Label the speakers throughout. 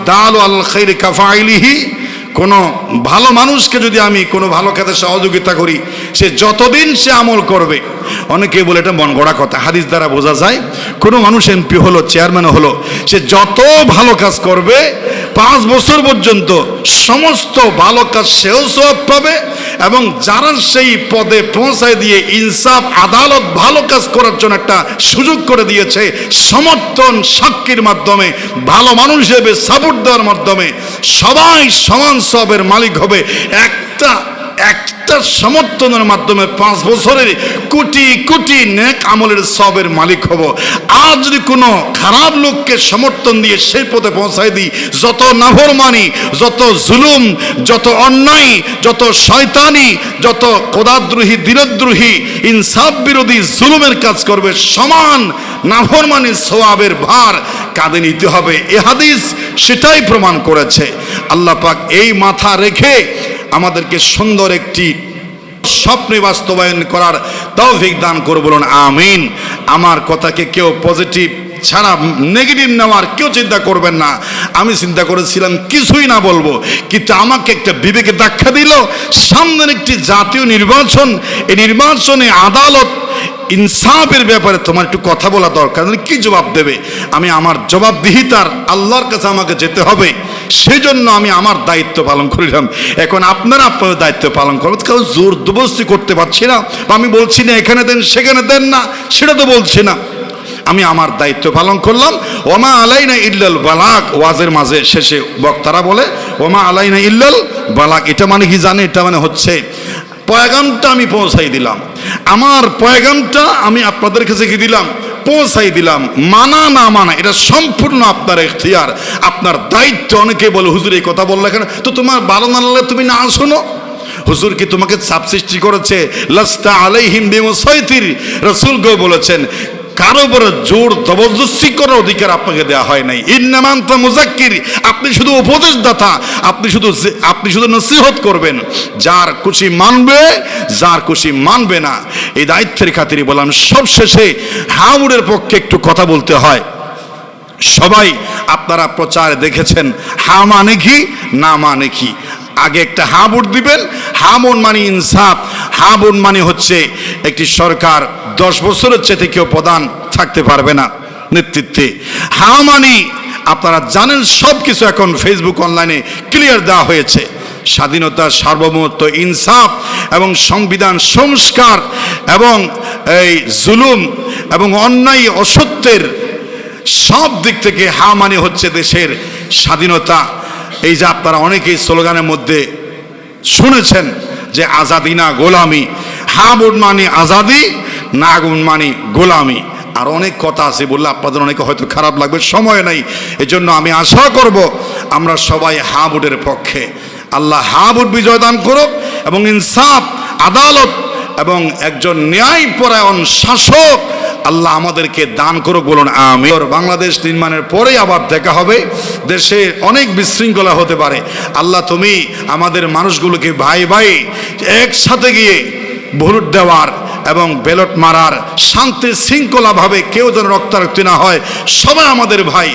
Speaker 1: দালু আল খাইরি কাফাইলিহি, কোনো ভালো মানুষকে যদি আমি কোনো ভালো কাজে সহযোগিতা করি, সে যতদিন সে আমল করবে, অনেকে বলে এটা মন গড়া কথা, হাদিস দ্বারা বোঝা যায় কোনো মানুষ এমপি হলো, চেয়ারম্যান হলো, সে যত ভালো কাজ করবে 5 বছর পর্যন্ত সমস্ত ভালো কাজ সেও সওয়াব পাবে, এবং যারা সেই পদে পৌঁছায় দিয়ে ইনসাফ আদালত ভালো কাজ করার জন্য একটা সুযোগ করে দিয়েছে, সমর্থন সাক্ষীর মাধ্যমে, ভালো মানুষ হিসেবে সাপোর্ট দেওয়ার মাধ্যমে সবাই সমান সওয়াবের মালিক হবে। একটা সমর্থনের মাধ্যমে 5 বছরের কোটি কোটি নেক আমলের সওয়াবের মালিক হব। আর যদি কোনো খারাপ লোককে সমর্থন দিয়ে সেই পথে পৌঁছায় দিই, যত নাফরমানি, যত জুলুম, যত অন্যায়, যত শয়তানি, যত খোদাদ্রোহী, দ্বীনদ্রোহী, ইনসাফ বিরোধী জুলুমের কাজ করবে, সমান নাফরমানির সওয়াবের ভার কাঁধে নিতে হবে। এ হাদিস সেটাই প্রমাণ করেছে। আল্লাহ পাক এই মাথা রেখে আমাদেরকে সুন্দর একটি স্বপ্নে বাস্তবায়ন করার তৌফিক দান করুন, বলুন আমিন। আমার কথাকে কেউ পজিটিভ ছাড়া নেগেটিভ নেওয়ার কেউ চিন্তা করবেন না। আমি চিন্তা করেছিলাম কিছুই না বলবো, কিন্তু আমাকে একটা বিবেকে ধাক্কা দিল, সামনের একটি জাতীয় নির্বাচন, এই নির্বাচনে আদালত ইনসাফের ব্যাপারে তোমার একটু কথা বলা দরকার। কি জবাব দেবে? আমি আমার জবাবদিহিতার আল্লাহর কাছে আমাকে যেতে হবে, সেই জন্য আমি আমার দায়িত্ব পালন করিলাম। এখন আপনারা আপনাদের দায়িত্ব পালন করবেন। কারণ জোর জবরদস্তি করতে পারছি না, আমি বলছি না এখানে দেন সেখানে দেন না, সেটা তো বলছি না। আমি আমার দায়িত্ব পালন করলাম। ওমা আলাইনা ইল্লাল বালাগ, ওয়াজের মাঝে শেষে বক্তারা বলে ওমা আলাইনা ইল্লাল বালাগ, এটা মানে কি জানে? এটা মানে হচ্ছে পয়গামটা আমি পৌঁছাই দিলাম, আমার পয়গামটা আমি আপনাদের কাছে কি দিলাম? পৌঁছাই দিলাম। মানা না মানা এটা সম্পূর্ণ আপনার ইখতিয়ার, আপনার দায়িত্ব। অনেকে বলে হুজুর এই কথা বললে কেন? তো তোমার ভালো না লাগলে তুমি না শোনো। হুজুর কি তোমাকে চাপ সৃষ্টি করেছে? লাস্তা আলাইহিম বিমুসাইতির, রাসূল গো বলেছেন কারো উপরে জোর জবরদস্তি করার অধিকার আপনাকে দেওয়া হয় নাই। ইন্নামা আনতা মুযাক্কির, আপনি শুধু উপদেশদাতা, আপনি শুধু নসিহত করবেন। যার খুশি মানবে, যার খুশি মানবে না। এই দায়িত্বের খাতিরে বললাম। সবশেষে হামুরের পক্ষে একটু কথা বলতে হয়। সবাই আপনারা প্রচার দেখেছেন, হা মানে কি, না মানে কি। আগে একটা হা ভোট দিবেন। হা মন মানে ইনসাফ, হা বোন মানে হচ্ছে একটি সরকার 10 বছরের চেয়ে কেউ প্রধান থাকতে পারবে না নেতৃত্বে। হা মানে আপনারা জানেন সব কিছু এখন ফেসবুক অনলাইনে ক্লিয়ার দেওয়া হয়েছে। স্বাধীনতা, সার্বভৌমত্ব, ইনসাফ এবং সংবিধান সংস্কার এবং এই জুলুম এবং অন্যায় অসত্যের সব দিক থেকে হা মানে হচ্ছে দেশের স্বাধীনতা। এই যে আপনারা অনেকেই স্লোগানের মধ্যে শুনেছেন যে আজাদি না গোলামি, হা বোন মানে আজাদি, না গুণ মানে গোলামি। আর অনেক কথা আছে বললে আপনাদের অনেকে হয়তো খারাপ লাগবে, সময় নাই। এজন্য আমি আশা করব আমরা সবাই হা ভোটের পক্ষে। আল্লাহ হা ভোট বিজয় দান করুক এবং ইনসাফ, আদালত এবং একজন ন্যায়পরায়ণ শাসক আল্লাহ আমাদেরকে দান করুক, বলুন আমিন। বাংলাদেশ নির্মাণের পরে আবার দেখা হবে। দেশে অনেক বিশৃঙ্খলা হতে পারে। আল্লাহ তুমি আমাদের মানুষগুলোকে ভাই ভাই একসাথে গিয়ে ভোট দেওয়ার এবং ব্যালট মারার শান্তি শৃঙ্খলাভাবে কেউ যেন রক্তারক্তি না হয়, সবাই আমাদের ভাই।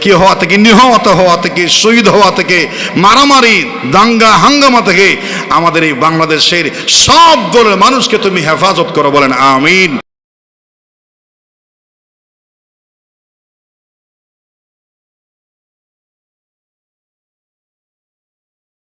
Speaker 1: কি হওয়া থেকে, নিহত হওয়া থেকে, শহীদ হওয়া থেকে, মারামারি দাঙ্গা হাঙ্গামা থেকে আমাদের এই বাংলাদেশের সব দলের মানুষকে তুমি হেফাজত করো, বলেন আমিন।